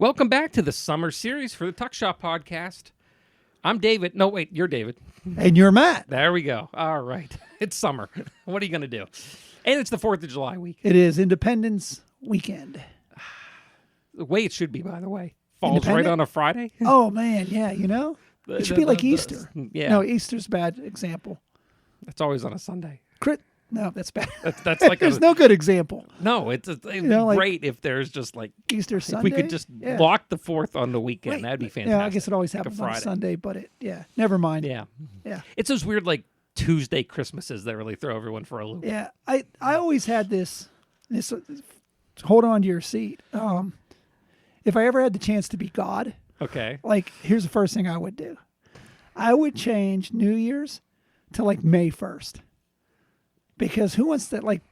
Welcome back to the summer series for the Tuck Shop podcast. I'm David. No, wait, you're David. And you're Matt. There we go. All right. It's summer. What are you going to do? And it's the 4th of July week. It is Independence Weekend. The way it should be, by the way. Falls right on a Friday. Oh, man. Yeah, you know? It should be like Easter. Yeah. No, Easter's a bad example. It's always on a Sunday. No, that's bad. That's like there's no good example. No, it'd be great if there's just like Easter if Sunday. we could just block the 4th on the weekend. Right. That'd be fantastic. Yeah, I guess it always happens on Sunday, but never mind. Yeah. Yeah. It's those weird like Tuesday Christmases that really throw everyone for a loop. Yeah, I always had this hold on to your seat. If I ever had the chance to be God, okay. like here's the first thing I would do. I would change New Year's to like May 1st. Because who wants to, like,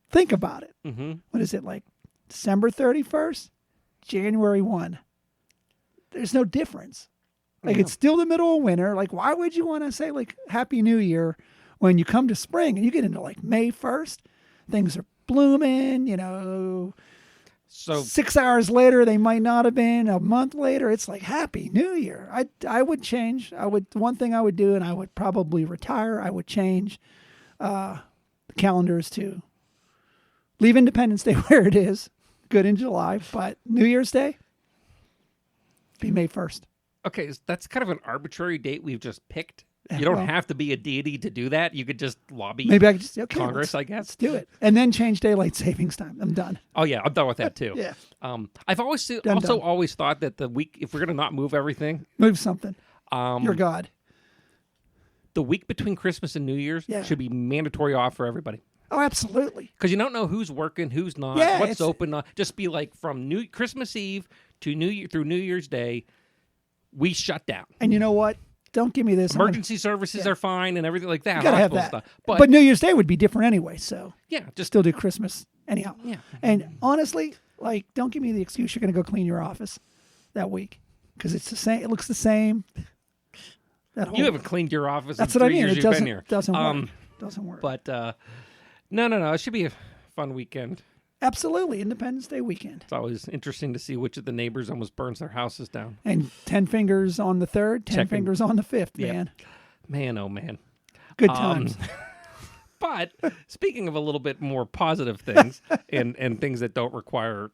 think about it. Mm-hmm. What is it, like, December 31st? January 1. There's no difference. Like, it's still the middle of winter. Like, why would you want to say, like, Happy New Year when you come to spring and you get into, like, May 1st? Things are blooming, you know. So 6 hours later, they might not have been. A month later, it's like, Happy New Year. I would change. One thing I would do, and I would probably retire, I would change the calendars to leave Independence Day where it is, good in July, but New Year's Day be May 1st. Okay, that's kind of an arbitrary date we've just picked. You don't have to be a deity to do that. You could just lobby maybe I could just Congress, I guess. Let's do it. And then change daylight savings time. I'm done. Oh, yeah, I'm done with that, too. Yeah. I've always always thought that the week, if we're going to not move everything. Move something. You're God. The week between Christmas and New Year's should be mandatory off for everybody. Oh, absolutely. Because you don't know who's working, who's not, what's open. Just be like from Christmas Eve to through New Year's Day, we shut down. And you know what? Don't give me this. Emergency services are fine and everything like that. You gotta have that. Stuff. But New Year's Day would be different anyway. So just still do Christmas anyhow. Yeah. And honestly, like, don't give me the excuse you're going to go clean your office that week because it's the same. It looks the same. You haven't cleaned your office. That's in what 3 I mean. years It you've been here. doesn't work. Doesn't work. But no. It should be a fun weekend. Absolutely, Independence Day weekend. It's always interesting to see which of the neighbors almost burns their houses down. And 10 fingers on the 3rd, 10 fingers on the 5th, man. Man, oh man. Good times. But speaking of a little bit more positive things and things that don't require.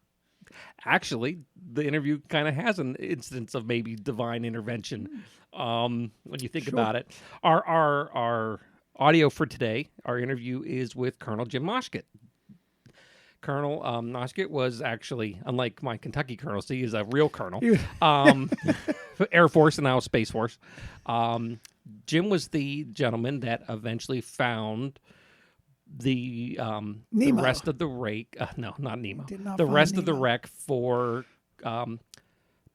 Actually, the interview kind of has an instance of maybe divine intervention when you think about it. Our audio for today, our interview is with Colonel Jim Moschgat. Colonel Moschgat was actually, unlike my Kentucky colonel, so he is a real colonel. Air Force and now Space Force. Jim was the gentleman that eventually found the rest of the wreck. No, not Nemo. The rest of the wreck for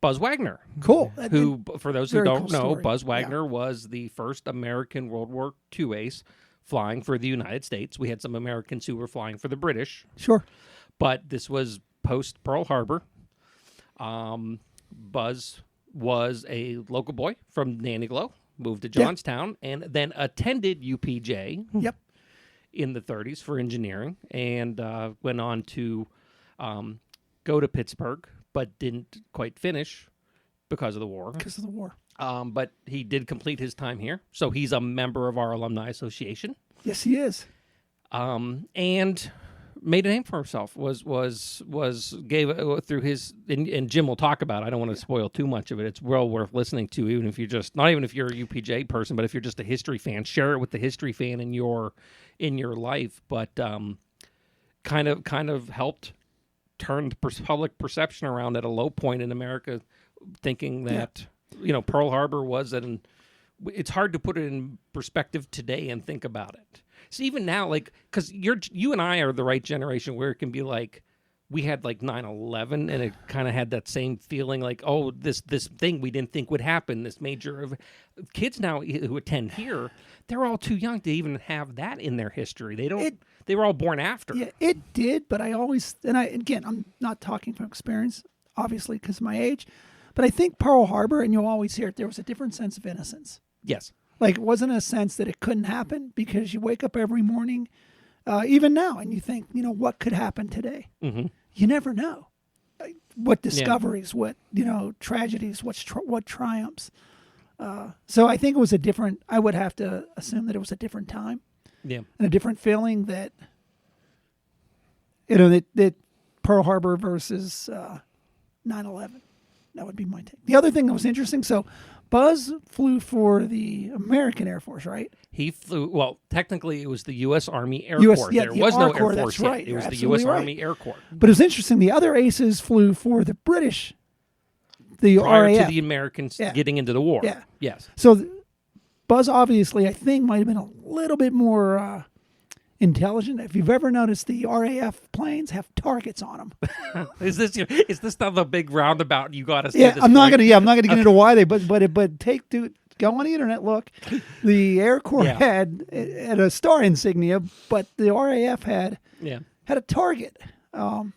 Buzz Wagner. Cool. Who, for those who don't know, story. Buzz Wagner was the first American World War II ace flying for the United States. We had some Americans who were flying for the British. Sure. But this was post Pearl Harbor. Buzz was a local boy from Nantiglow, moved to Johnstown, and then attended UPJ. Yep. In the 30s for engineering, and went on to go to Pittsburgh, but didn't quite finish because of the war. But he did complete his time here, so he's a member of our alumni association. Yes, he is. And made a name for himself. Gave through his and Jim will talk about it. I don't want to spoil too much of it. It's well worth listening to, even if you're just not even if you're a UPJ person, but if you're just a history fan, share it with the history fan in your life. But kind of helped turn the public perception around at a low point in America, thinking that Pearl Harbor was it's hard to put it in perspective today and think about it. So even now, like, because you and I are the right generation where it can be like, we had like 9/11 and it kind of had that same feeling like, oh, this thing we didn't think would happen, this major kids now who attend here, they're all too young to even have that in their history. They were all born after. Yeah, it did, but I'm not talking from experience, obviously, because of my age, but I think Pearl Harbor, and you'll always hear it, there was a different sense of innocence. Yes. Like, it wasn't a sense that it couldn't happen because you wake up every morning, even now, and you think, what could happen today? Mm-hmm. You never know. what discoveries, what tragedies, what triumphs. So I think it was a different. I would have to assume that it was a different time, and a different feeling that that Pearl Harbor versus 9/11. That would be my take. The other thing that was interesting. So Buzz flew for the American Air Force, right? He flew. Well, technically, it was the U.S. Army Air Corps. There was no Air Force yet. Right. It was the U.S. Army Air Corps. But it was interesting. The other aces flew for the British, the prior RAF. to the Americans getting into the war. Yeah. Yes. So Buzz, obviously, I think might have been a little bit more intelligent. If you've ever noticed, the RAF planes have targets on them. Is this not the big roundabout you got to see? Yeah, this I'm not point? gonna get into why they, but go on the internet, look. The Air Corps had a star insignia, but the RAF had a target.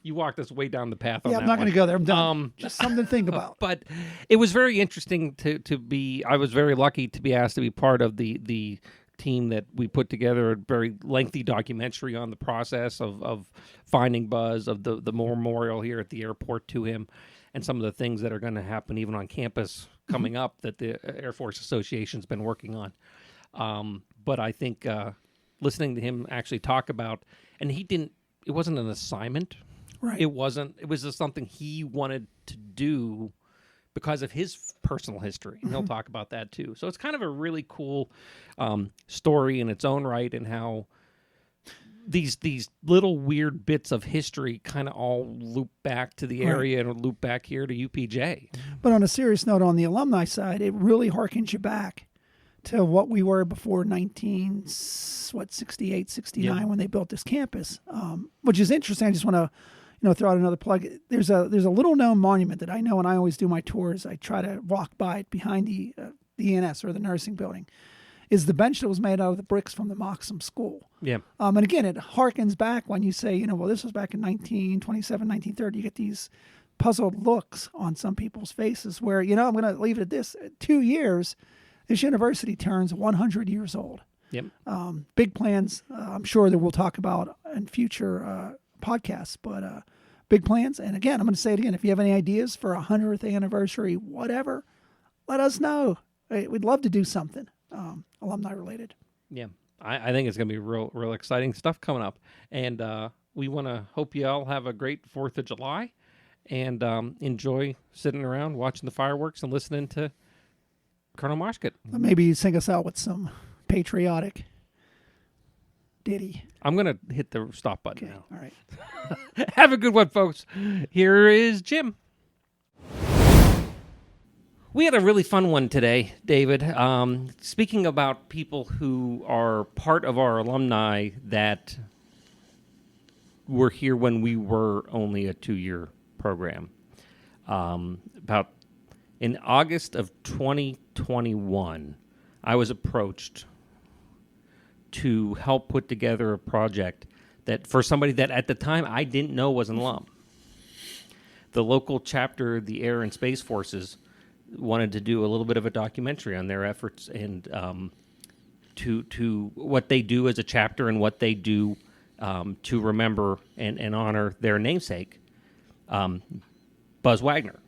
You walked us way down the path on that. I'm not going to go there. I'm done. Just something to think about. But it was very interesting to be. I was very lucky to be asked to be part of the team that we put together a very lengthy documentary on the process of finding Buzz, of the memorial here at the airport to him, and some of the things that are going to happen even on campus coming up that the Air Force Association's been working on. But I think listening to him actually talk about, and it wasn't an assignment. Right. It was just something he wanted to do because of his personal history. And he'll talk about that too. So it's kind of a really cool story in its own right, and how these little weird bits of history kind of all loop back to the area and loop back here to UPJ. But on a serious note, on the alumni side, it really harkens you back to what we were before 68, 69 when they built this campus, which is interesting. I just want to throw out another plug. There's a little known monument that I know, and I always do my tours. I try to walk by it behind the ENS, or the nursing building, is the bench that was made out of the bricks from the Moxham School. Yeah. And again, it harkens back when you say, well, this was back in 1927, 1930. You get these puzzled looks on some people's faces where, I'm going to leave it at this. 2 years, this university turns 100 years old. Yep. Big plans, I'm sure that we'll talk about in future podcasts, but big plans. And again, I'm going to say it again. If you have any ideas for 100th anniversary, whatever, let us know. We'd love to do something alumni related. Yeah, I think it's going to be real exciting stuff coming up. And we want to hope you all have a great 4th of July and enjoy sitting around watching the fireworks and listening to Colonel Moschgat. Maybe sing us out with some patriotic ditty. I'm going to hit the stop button now. All right. Have a good one, folks. Here is Jim. We had a really fun one today, David. Speaking about people who are part of our alumni that were here when we were only a 2-year program. About in August of 2021, I was approached to help put together a project that for somebody that at the time I didn't know was an alum. The local chapter of the Air and Space Forces wanted to do a little bit of a documentary on their efforts and to what they do as a chapter and what they do to remember and honor their namesake, Buzz Wagner.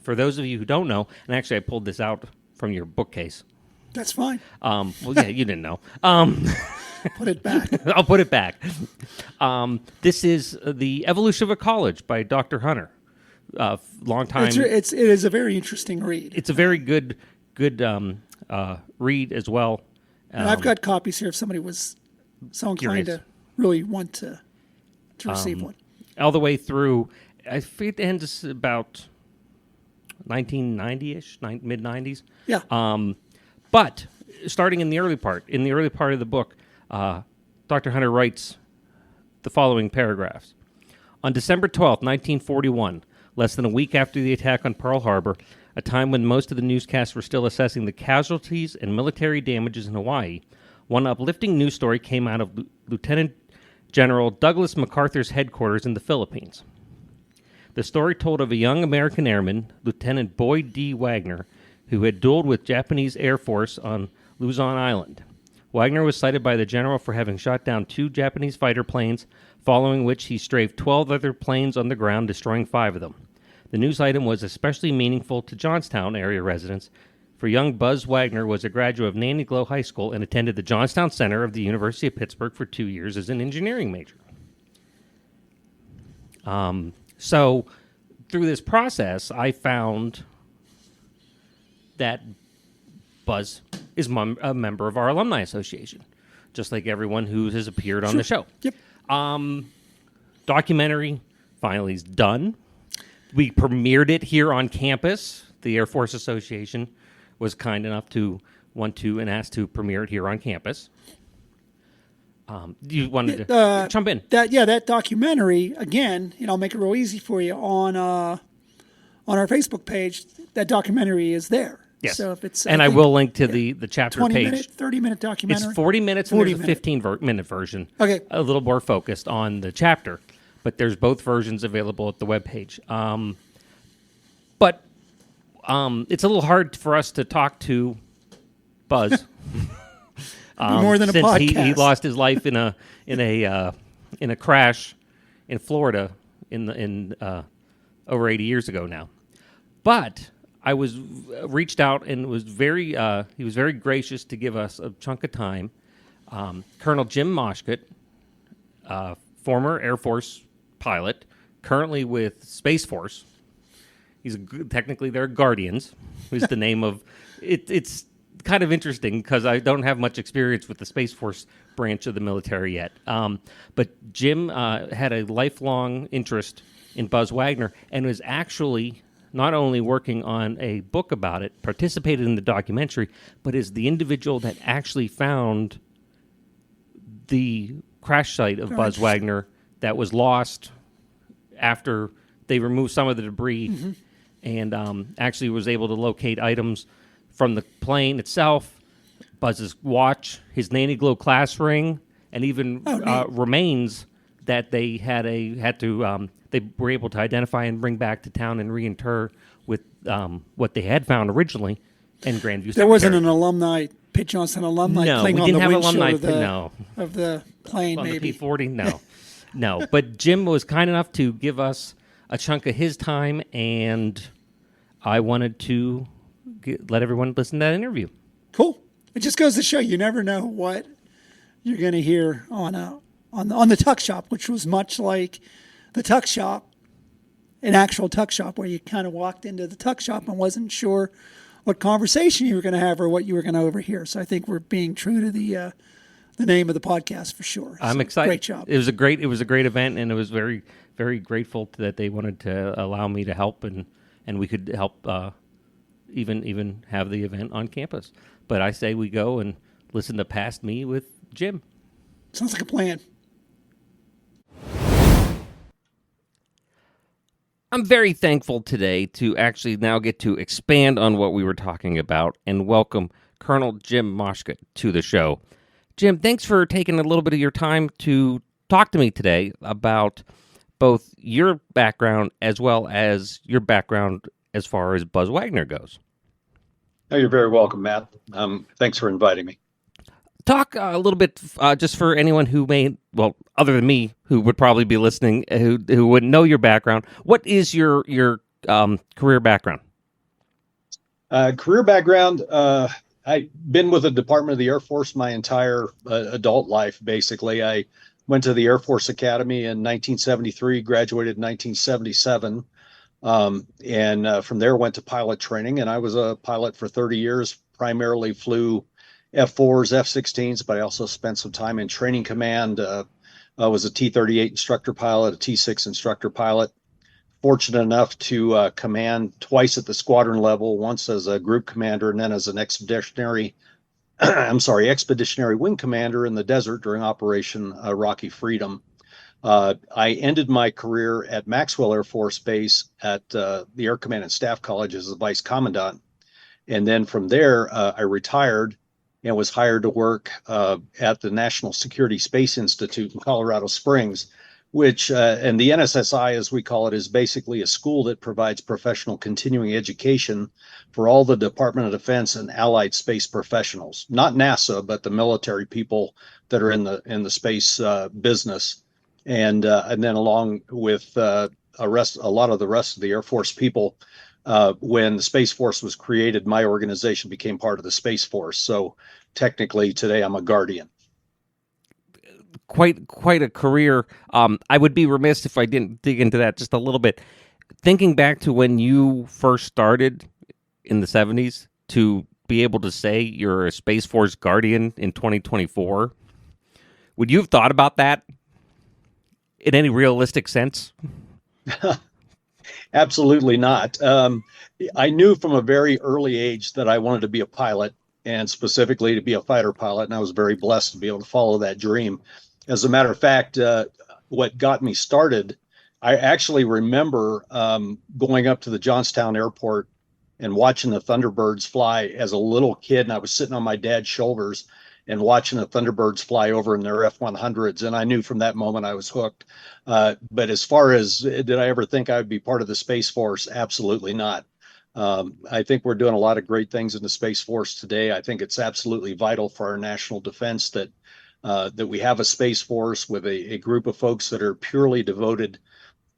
For those of you who don't know, and actually I pulled this out from your bookcase. That's fine. Well, yeah, you didn't know. Put it back. I'll put it back. This is The Evolution of a College by Dr. Hunter. Long time. It is a very interesting read. It's a very good read as well. And I've got copies here if somebody was so inclined to really want to receive one. All the way through, I think it ends about 1990-ish, mid-90s. Yeah. But starting in the early part of the book, Dr. Hunter writes the following paragraphs. On December 12th, 1941, less than a week after the attack on Pearl Harbor, a time when most of the newscasts were still assessing the casualties and military damages in Hawaii, one uplifting news story came out of Lieutenant General Douglas MacArthur's headquarters in the Philippines. The story told of a young American airman, Lieutenant Boyd D. Wagner, who had dueled with Japanese Air Force on Luzon Island. Wagner was cited by the general for having shot down 2 Japanese fighter planes, following which he strafed 12 other planes on the ground, destroying 5 of them. The news item was especially meaningful to Johnstown area residents, for young Buzz Wagner was a graduate of Nanny Glow High School and attended the Johnstown Center of the University of Pittsburgh for 2 years as an engineering major. So through this process, I found that Buzz is a member of our alumni association, just like everyone who has appeared on the show. Yep. Documentary finally is done. We premiered it here on campus. The Air Force Association was kind enough to want to and asked to premiere it here on campus. You wanted to jump in? That documentary, again, I'll make it real easy for you on our Facebook page. That documentary is there. Yes. So if it's, I will link to the chapter 30-minute documentary. It's 40 minutes and there's a 15-minute version. Okay. A little more focused on the chapter, but there's both versions available at the webpage. But it's a little hard for us to talk to Buzz. More than a since podcast. He lost his life in a crash in Florida in over 80 years ago now. But I was reached out and was he was very gracious to give us a chunk of time. Colonel Jim Moschgat, former Air Force pilot, currently with Space Force. Technically they're Guardians, is the name of it. It's kind of interesting because I don't have much experience with the Space Force branch of the military yet. But Jim had a lifelong interest in Buzz Wagner and was actually not only working on a book about it, participated in the documentary, but is the individual that actually found the crash site of Buzz Wagner that was lost after they removed some of the debris, and actually was able to locate items from the plane itself, Buzz's watch, his Nanny Glow class ring, and even remains that they they were able to identify and bring back to town and reinter with what they had found originally in Grandview. There wasn't an alumni, Pitt Johnson alumni cling we on didn't the have windshield alumni. of the plane, on maybe. The P-40, no. But Jim was kind enough to give us a chunk of his time, and I wanted to let everyone listen to that interview. Cool. It just goes to show you never know what you're going to hear on the tuck shop, which was much like the tuck shop, an actual tuck shop where you kind of walked into the tuck shop and wasn't sure what conversation you were going to have or what you were going to overhear. So I think we're being true to the name of the podcast for sure. I'm excited. Great job. It was a great event, and it was very, very grateful that they wanted to allow me to help, and we could help even have the event on campus. But I say we go and listen to Past Me with Jim. Sounds like a plan. I'm very thankful today to actually now get to expand on what we were talking about and welcome Colonel Jim Moschgat to the show. Jim, thanks for taking a little bit of your time to talk to me today about both your background as well as your background as far as Buzz Wagner goes. Oh, you're very welcome, Matt. Thanks for inviting me. Talk a little bit, just for anyone who other than me, who would probably be listening, who wouldn't know your background. What is your career background? Career background, I've been with the Department of the Air Force my entire adult life, basically. I went to the Air Force Academy in 1973, graduated in 1977, and from there went to pilot training. And I was a pilot for 30 years, primarily flew F-4s, F-16s, but I also spent some time in training command. I was a T-38 instructor pilot, a T-6 instructor pilot. Fortunate enough to command twice at the squadron level, once as a group commander and then as an expeditionary wing commander in the desert during Operation Rocky Freedom. I ended my career at Maxwell Air Force Base at the Air Command and Staff College as a vice commandant. And then from there, I retired and was hired to work at the National Security Space Institute in Colorado Springs, which and the NSSI, as we call it, is basically a school that provides professional continuing education for all the Department of Defense and allied space professionals, not NASA, but the military people that are in the space business, and then along with a lot of the rest of the Air Force people. When the Space Force was created, my organization became part of the Space Force. So technically, today I'm a guardian. Quite a career. I would be remiss if I didn't dig into that just a little bit. Thinking back to when you first started in the 70s, to be able to say you're a Space Force guardian in 2024, would you have thought about that in any realistic sense? Absolutely not. I knew from a very early age that I wanted to be a pilot, and specifically to be a fighter pilot, and I was very blessed to be able to follow that dream. As a matter of fact, what got me started, I actually remember going up to the Johnstown airport and watching the Thunderbirds fly as a little kid, and I was sitting on my dad's shoulders and watching the Thunderbirds fly over in their F-100s, and I knew from that moment I was hooked. But as far as did I ever think I would be part of the Space Force? Absolutely not. I think we're doing a lot of great things in the Space Force today. I think it's absolutely vital for our national defense that we have a Space Force with a group of folks that are purely devoted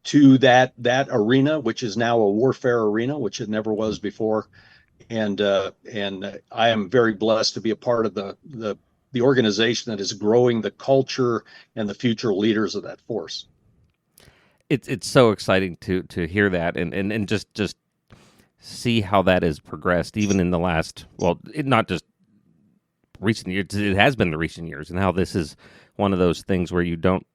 to that arena, which is now a warfare arena, which it never was before. And I am very blessed to be a part of the organization that is growing the culture and the future leaders of that force. It's so exciting to hear that and just see how that has progressed, even in the last, well, not just recent years, it has been the recent years, and how this is one of those things where you don't,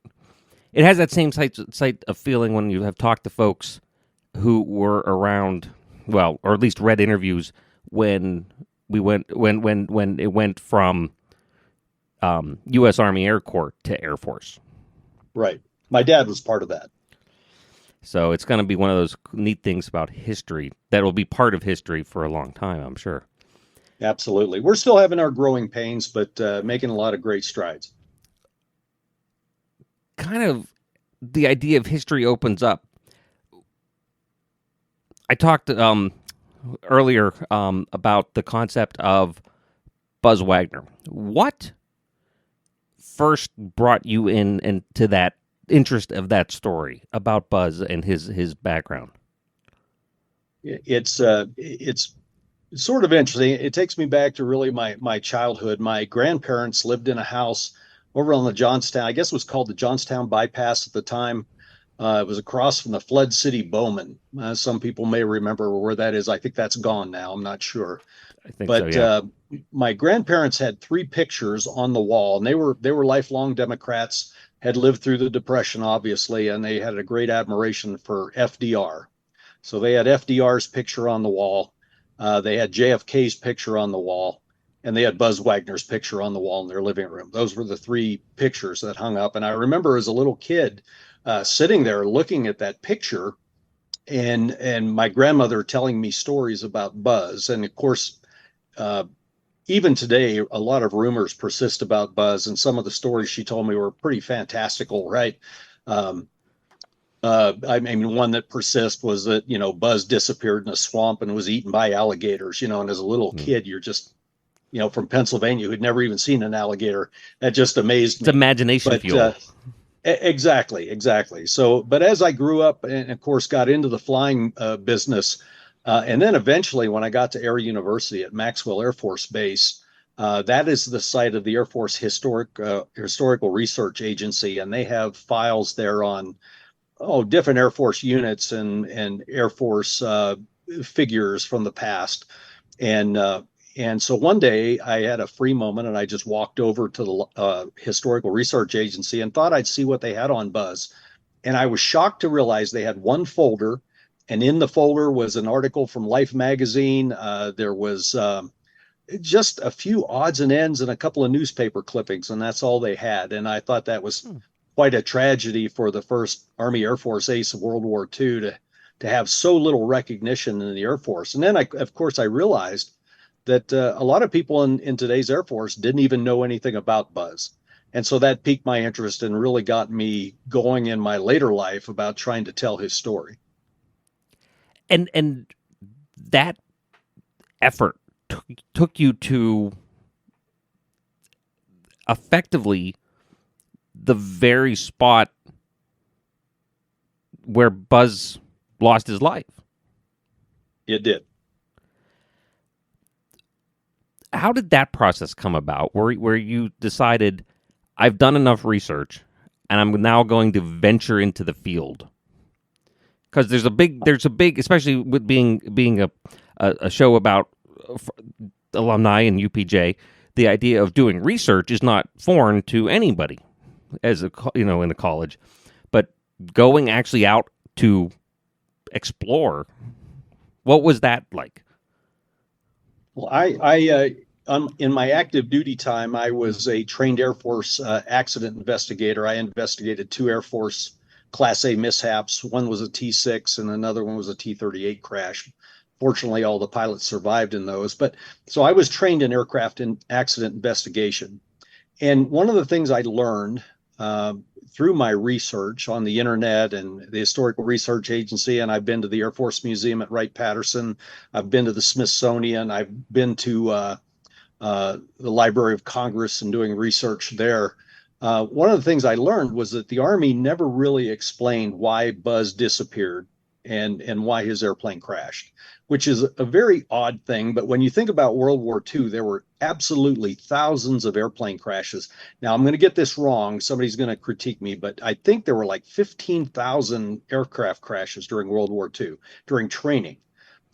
it has that same sight of feeling when you have talked to folks who were around, well, or at least read interviews when it went from U.S. Army Air Corps to Air Force. Right. My dad was part of that. So it's going to be one of those neat things about history that will be part of history for a long time, I'm sure. Absolutely. We're still having our growing pains, but making a lot of great strides. Kind of the idea of history opens up. I talked earlier about the concept of Buzz Wagner. What first brought you into that interest of that story about Buzz and his background? It's sort of interesting. It takes me back to really my childhood. My grandparents lived in a house over on the Johnstown, I guess it was called the Johnstown Bypass at the time. It was across from the Flood City Bowman. Some people may remember where that is. I think that's gone now. I'm not sure. I think But so, yeah. My grandparents had 3 pictures on the wall, and they were lifelong Democrats, had lived through the Depression, obviously, and they had a great admiration for FDR. So they had FDR's picture on the wall. They had JFK's picture on the wall, and they had Buzz Wagner's picture on the wall in their living room. Those were the 3 pictures that hung up. And I remember as a little kid sitting there looking at that picture, and my grandmother telling me stories about Buzz. And of course, even today, a lot of rumors persist about Buzz, and some of the stories she told me were pretty fantastical, right? I mean, one that persists was that, Buzz disappeared in a swamp and was eaten by alligators, and as a little kid, you're just, from Pennsylvania, who'd never even seen an alligator. That just amazed me. It's imagination fuel. Exactly. So, but as I grew up and of course got into the flying business, and then eventually when I got to Air University at Maxwell Air Force Base, that is the site of the Air Force Historical Research Agency, and they have files there on different Air Force units and Air Force figures from the past. And so one day I had a free moment and I just walked over to the Historical Research Agency and thought I'd see what they had on Buzz. And I was shocked to realize they had one folder, and in the folder was an article from Life magazine. There was just a few odds and ends and a couple of newspaper clippings, and that's all they had. And I thought that was quite a tragedy for the first Army Air Force ace of World War II to have so little recognition in the Air Force. And then, of course, I realized that a lot of people in today's Air Force didn't even know anything about Buzz. And so that piqued my interest and really got me going in my later life about trying to tell his story. And that effort took you to effectively the very spot where Buzz lost his life. It did. How did that process come about? Where you decided, I've done enough research, and I'm now going to venture into the field? Because there's a big, especially with being a show about alumni and UPJ, the idea of doing research is not foreign to anybody, as in a college, but going actually out to explore. What was that like? Well, in my active duty time, I was a trained Air Force accident investigator. I investigated 2 Air Force Class A mishaps. One was a T-6 and another one was a T-38 crash. Fortunately, all the pilots survived in those. But so I was trained in aircraft and accident investigation. And one of the things I learned through my research on the internet and the Historical Research Agency, and I've been to the Air Force Museum at Wright-Patterson, I've been to the Smithsonian, I've been to the Library of Congress and doing research there. One of the things I learned was that the Army never really explained why Buzz disappeared and why his airplane crashed, which is a very odd thing. But when you think about World War II, there were absolutely thousands of airplane crashes. Now, I'm going to get this wrong. Somebody's going to critique me, but I think there were like 15,000 aircraft crashes during World War II, during training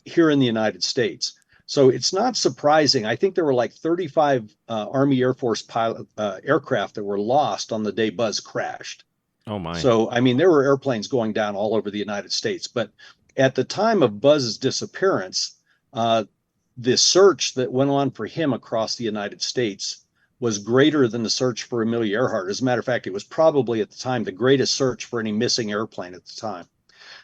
here in the United States. So it's not surprising. I think there were like 35 Army Air Force pilot aircraft that were lost on the day Buzz crashed. Oh my! So I mean, there were airplanes going down all over the United States. But at the time of Buzz's disappearance, the search that went on for him across the United States was greater than the search for Amelia Earhart. As a matter of fact, it was probably at the time the greatest search for any missing airplane at the time.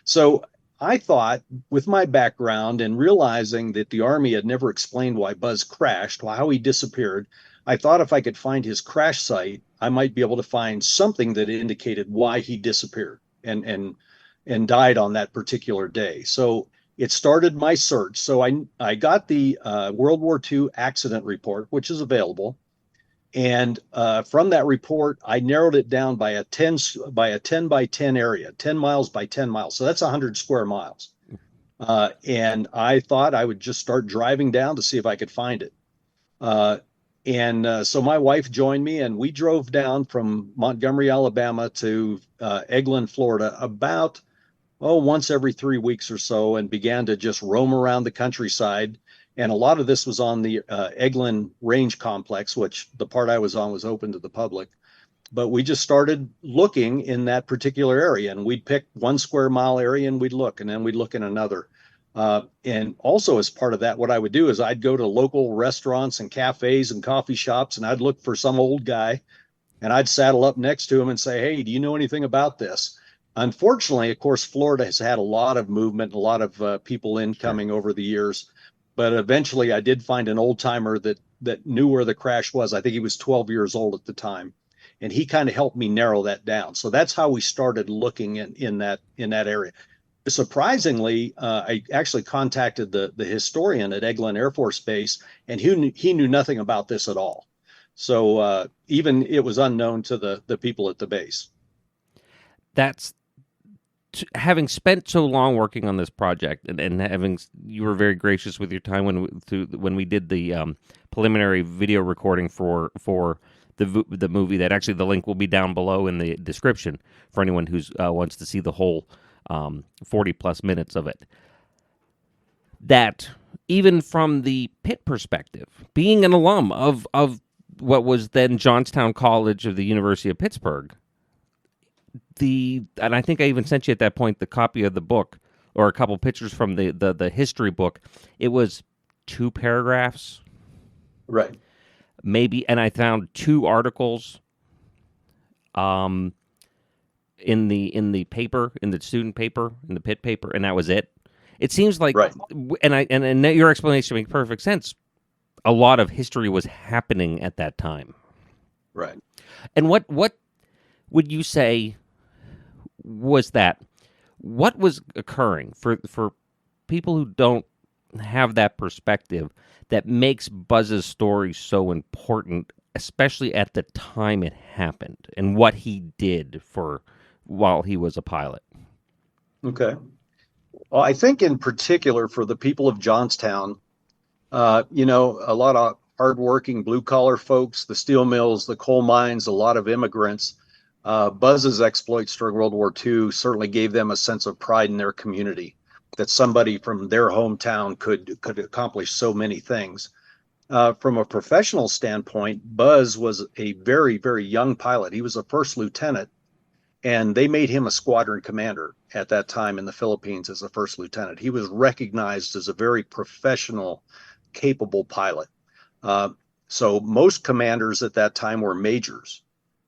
So I thought, with my background and realizing that the Army had never explained why Buzz crashed, how he disappeared, I thought if I could find his crash site, I might be able to find something that indicated why he disappeared and died on that particular day. So it started my search. So I got the World War II accident report, which is available. And from that report, I narrowed it down by a 10 by 10 area, 10 miles by 10 miles. So that's 100 square miles. And I thought I would just start driving down to see if I could find it. So my wife joined me, and we drove down from Montgomery, Alabama to Eglin, Florida, about once every 3 weeks or so, and began to just roam around the countryside. And a lot of this was on the Eglin Range Complex, which the part I was on was open to the public. But we just started looking in that particular area, and we'd pick 1 square mile area and we'd look, and then we'd look in another. And also as part of that, what I would do is I'd go to local restaurants and cafes and coffee shops, and I'd look for some old guy, and I'd saddle up next to him and say, "Hey, do you know anything about this?" Unfortunately, of course, Florida has had a lot of movement, a lot of people incoming over the years. But eventually I did find an old timer that knew where the crash was. I think he was 12 years old at the time. And he kind of helped me narrow that down. So that's how we started looking in that area. Surprisingly, I actually contacted the historian at Eglin Air Force Base, and he knew nothing about this at all. So even it was unknown to the people at the base. That's having spent so long working on this project, and having, you were very gracious with your time when we did the preliminary video recording for the movie. That actually, the link will be down below in the description for anyone who wants to see the whole 40 plus minutes of it. That even from the Pitt perspective, being an alum of what was then Johnstown College of the University of Pittsburgh, and I think I even sent you at that point the copy of the book, or a couple pictures from the history book. It was 2 paragraphs, right? Maybe, and I found 2 articles, in the paper, in the student paper, in the Pitt paper, and that was it. It seems like, right. And your explanation makes perfect sense. A lot of history was happening at that time, right? And what would you say was that? What was occurring for people who don't have that perspective that makes Buzz's story so important, especially at the time it happened and what he did for while he was a pilot? Okay. Well, I think in particular for the people of Johnstown, a lot of hardworking blue collar folks, the steel mills, the coal mines, a lot of immigrants. Buzz's exploits during World War II certainly gave them a sense of pride in their community, that somebody from their hometown could accomplish so many things. From a professional standpoint, Buzz was a very, very young pilot. He was a first lieutenant, and they made him a squadron commander at that time in the Philippines as a first lieutenant. He was recognized as a very professional, capable pilot. So most commanders at that time were majors,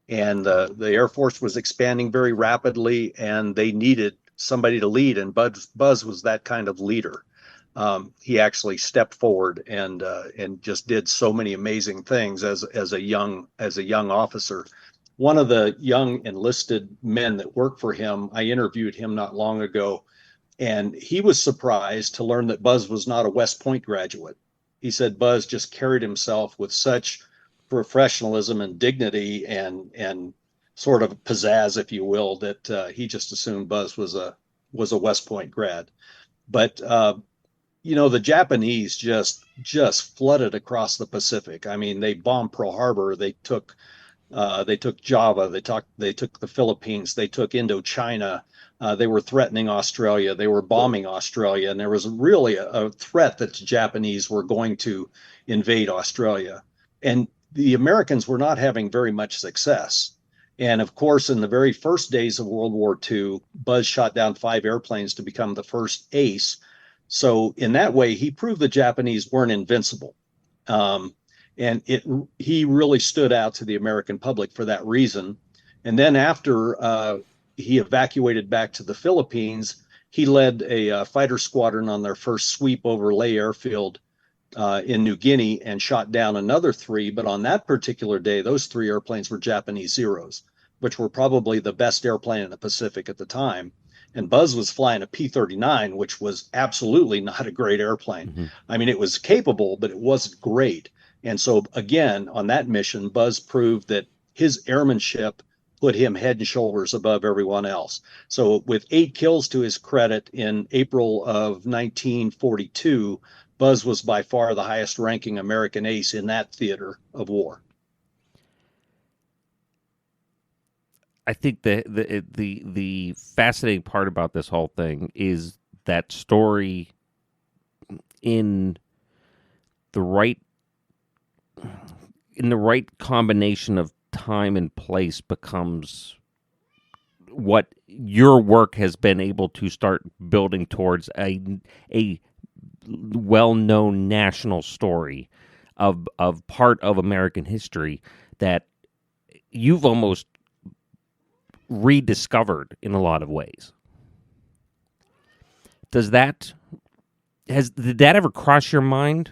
and the Air Force was expanding very rapidly, and they needed somebody to lead, and Buzz was that kind of leader. He actually stepped forward and just did so many amazing things as a young officer. One of the young enlisted men that worked for him, I interviewed him not long ago, and he was surprised to learn that Buzz was not a West Point graduate. He said Buzz just carried himself with such professionalism and dignity and sort of pizzazz, if you will, that he just assumed Buzz was a West Point grad. But the Japanese just flooded across the Pacific. I mean, they bombed Pearl Harbor. They took Java. They took the Philippines. They took Indochina. They were threatening Australia. They were bombing Australia, and there was really a threat that the Japanese were going to invade Australia. And the Americans were not having very much success. And of course, in the very first days of World War II, Buzz shot down 5 airplanes to become the first ace. So in that way, he proved the Japanese weren't invincible. And he really stood out to the American public for that reason. And then after he evacuated back to the Philippines, he led a fighter squadron on their first sweep over Lae Airfield in New Guinea and shot down another 3. But on that particular day, those 3 airplanes were Japanese Zeros, which were probably the best airplane in the Pacific at the time. And Buzz was flying a P-39, which was absolutely not a great airplane. Mm-hmm. I mean, it was capable, but it wasn't great. And so, again, on that mission, Buzz proved that his airmanship put him head and shoulders above everyone else. So with 8 kills to his credit in April of 1942, Buzz was by far the highest ranking American ace in that theater of war. I think the fascinating part about this whole thing is that story in the right combination of time and place becomes what your work has been able to start building towards a well-known national story of part of American history that you've almost rediscovered in a lot of ways. Did that ever cross your mind?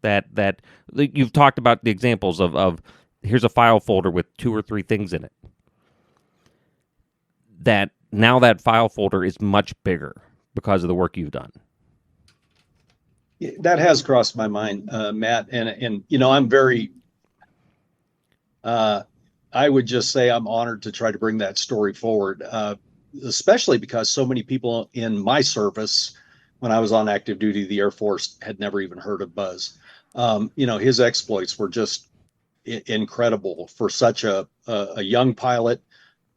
That you've talked about the examples of here's a file folder with 2 or 3 things in it. That now that file folder is much bigger because of the work you've done. That has crossed my mind, Matt, and I'm very. I would just say I'm honored to try to bring that story forward, especially because so many people in my service, when I was on active duty, the Air Force, had never even heard of Buzz. His exploits were just incredible for such a young pilot.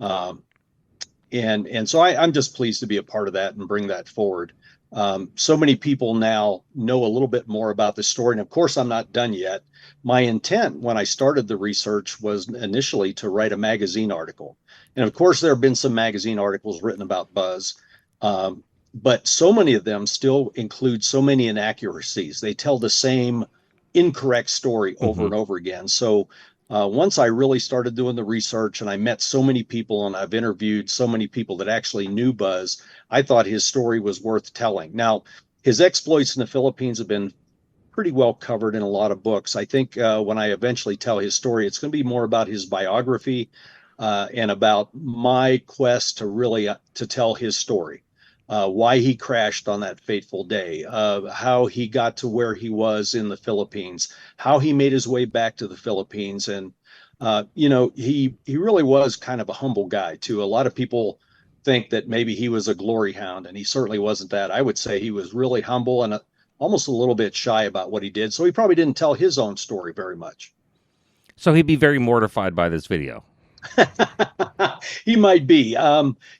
And so I'm just pleased to be a part of that and bring that forward. So many people now know a little bit more about the story. And of course, I'm not done yet. My intent when I started the research was initially to write a magazine article. And of course, there have been some magazine articles written about Buzz. But so many of them still include so many inaccuracies. They tell the same incorrect story over and over again. So once I really started doing the research and I met so many people and I've interviewed so many people that actually knew Buzz, I thought his story was worth telling. Now, his exploits in the Philippines have been pretty well covered in a lot of books. I think when I eventually tell his story, it's going to be more about his biography and about my quest to really to tell his story, why he crashed on that fateful day, how he got to where he was in the Philippines, how he made his way back to the Philippines. And, he really was kind of a humble guy, too. A lot of people think that maybe he was a glory hound, and he certainly wasn't that. I would say he was really humble and almost a little bit shy about what he did. So he probably didn't tell his own story very much. So he'd be very mortified by this video. He might be.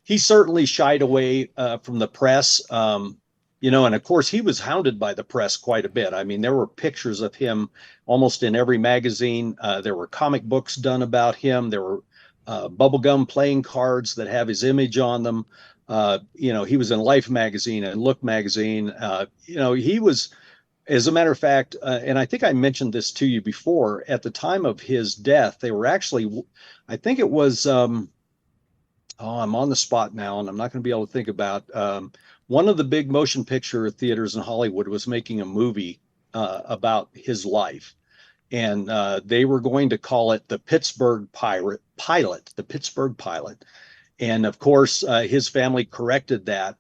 He certainly shied away from the press, and of course he was hounded by the press quite a bit. I mean, there were pictures of him almost in every magazine. There were comic books done about him. There were bubblegum playing cards that have his image on them. He was in Life magazine and Look magazine. He was, as a matter of fact, and I think I mentioned this to you before, at the time of his death, they were actually, I think it was, I'm on the spot now, and I'm not going to be able to think about, one of the big motion picture theaters in Hollywood was making a movie about his life. And they were going to call it the Pittsburgh Pilot, the Pittsburgh Pilot. And of course, his family corrected that.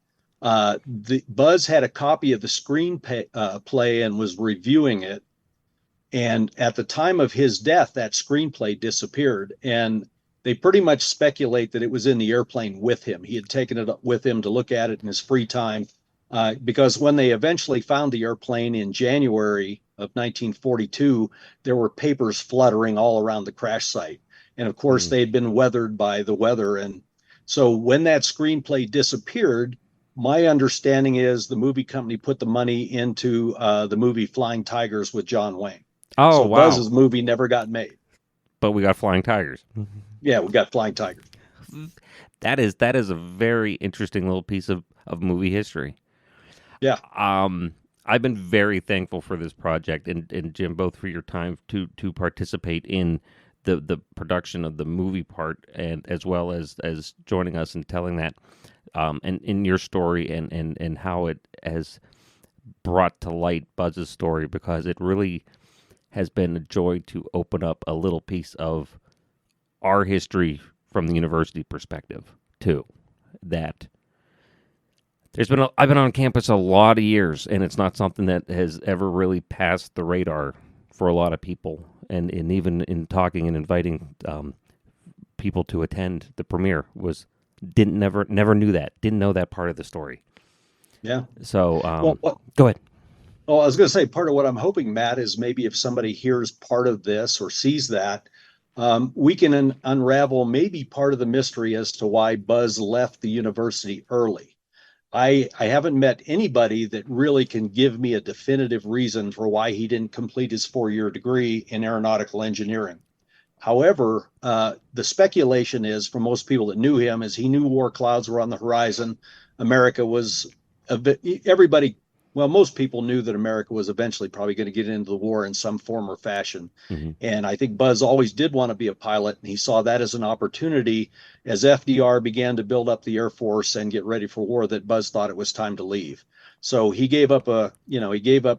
Buzz had a copy of the screenplay and was reviewing it. And at the time of his death, that screenplay disappeared. And they pretty much speculate that it was in the airplane with him. He had taken it with him to look at it in his free time. Because when they eventually found the airplane in January of 1942, there were papers fluttering all around the crash site. And of course, they had been weathered by the weather. And so when that screenplay disappeared, my understanding is the movie company put the money into the movie Flying Tigers with John Wayne. Oh, so wow. Buzz's movie never got made. But we got Flying Tigers. Yeah, we got Flying Tigers. That is a very interesting little piece of movie history. Yeah. I've been very thankful for this project, and Jim, both for your time to participate in the production of the movie part, and as well as joining us and telling that, and in your story and how it has brought to light Buzz's story, because it really has been a joy to open up a little piece of our history from the university perspective too. That I've been on campus a lot of years, and it's not something that has ever really passed the radar for a lot of people. And even in talking and inviting people to attend the premiere never knew that, didn't know that part of the story. Yeah. So go ahead. Well, I was going to say, part of what I'm hoping, Matt, is maybe if somebody hears part of this or sees that, we can unravel maybe part of the mystery as to why Buzz left the university early. I haven't met anybody that really can give me a definitive reason for why he didn't complete his 4-year degree in aeronautical engineering. However, the speculation is, for most people that knew him, is he knew war clouds were on the horizon. America was most people knew that America was eventually probably going to get into the war in some form or fashion. Mm-hmm. And I think Buzz always did want to be a pilot, and he saw that as an opportunity as FDR began to build up the Air Force and get ready for war, that Buzz thought it was time to leave. So he gave up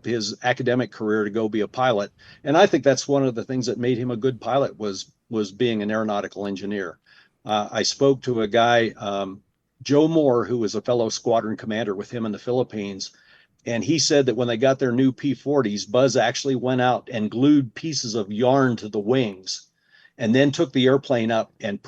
his academic career to go be a pilot. And I think that's one of the things that made him a good pilot was being an aeronautical engineer. I spoke to a guy, Joe Moore, who was a fellow squadron commander with him in the Philippines. And he said that when they got their new P-40s, Buzz actually went out and glued pieces of yarn to the wings and then took the airplane up and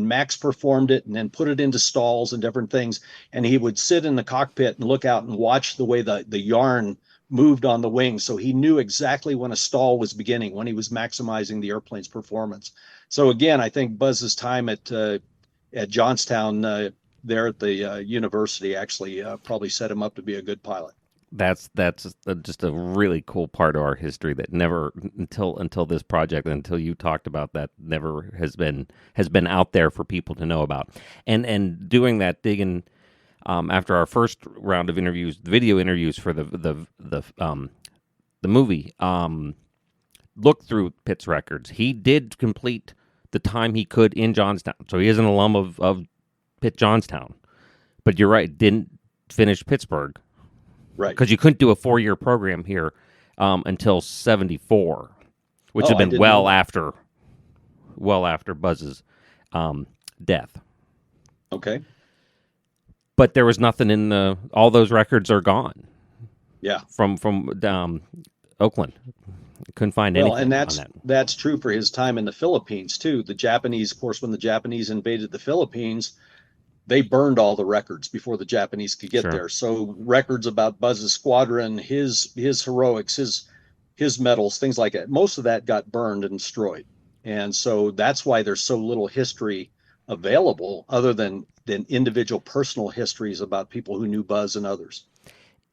Max performed it and then put it into stalls and different things. And he would sit in the cockpit and look out and watch the way the yarn moved on the wings. So he knew exactly when a stall was beginning, when he was maximizing the airplane's performance. So again, I think Buzz's time at Johnstown, there at the university, actually probably set him up to be a good pilot. That's just a really cool part of our history that never until this project, until you talked about that, never has been out there for people to know about. And doing that, digging after our first round of interviews, video interviews for the movie, looked through Pitt's records. He did complete the time he could in Johnstown, so he is an alum of Pitt Johnstown, but you're right, didn't finish Pittsburgh, right? Because you couldn't do a 4-year program here until 74, which Oh, had I been didn't well know that. after Buzz's death. Okay. But there was nothing in all those records are gone Yeah. from Oakland. Couldn't find Well, anything and on that. that's true for his time in the Philippines too. The Japanese, of course, when the Japanese invaded the Philippines, they burned all the records before the Japanese could get Sure. there. So records about Buzz's squadron, his heroics, his medals, things like that, most of that got burned and destroyed. And so that's why there's so little history available other than individual personal histories about people who knew Buzz and others.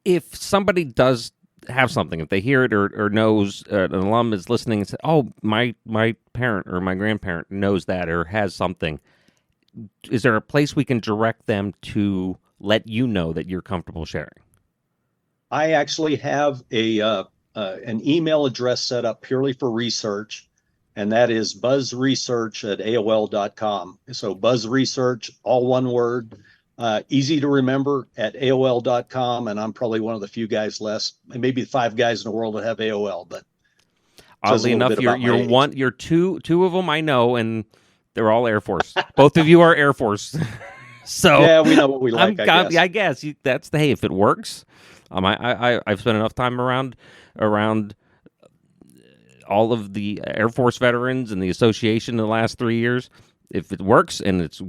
If somebody does have something, if they hear it or knows, an alum is listening and say, oh, my parent or my grandparent knows that or has something, is there a place we can direct them to let you know that you're comfortable sharing? I actually have an email address set up purely for research, and that is buzzresearch@aol.com. So buzzresearch, all one word, easy to remember, at aol.com. And I'm probably one of the few guys less, maybe 5 guys in the world that have AOL. But oddly enough, you're two of them I know, and they're all Air Force. Both of you are Air Force. So yeah, we know what we like. I guess that's the hey. If it works, I've spent enough time around all of the Air Force veterans and the association in the last 3 years. If it works and it's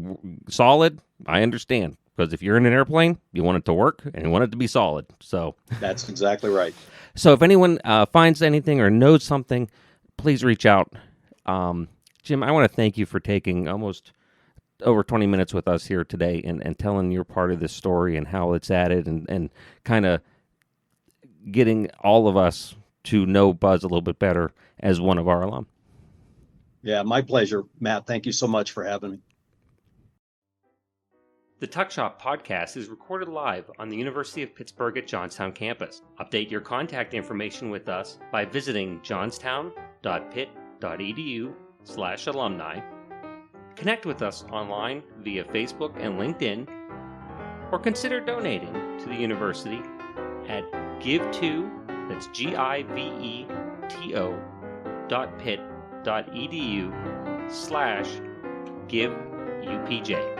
solid, I understand. Because if you're in an airplane, you want it to work and you want it to be solid. So that's exactly right. So if anyone finds anything or knows something, please reach out. Jim, I want to thank you for taking almost over 20 minutes with us here today and telling your part of this story and how it's added and kind of getting all of us to know Buzz a little bit better as one of our alum. Yeah, my pleasure, Matt. Thank you so much for having me. The Tuck Shop podcast is recorded live on the University of Pittsburgh at Johnstown campus. Update your contact information with us by visiting johnstown.pitt.edu/alumni. Connect with us online via Facebook and LinkedIn, or consider donating to the university at give2, that's giveto.pitt.edu/giveupj.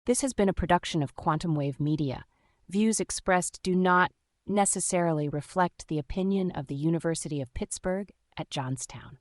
This has been a production of Quantum Wave Media. Views expressed do not necessarily reflect the opinion of the University of Pittsburgh at Johnstown.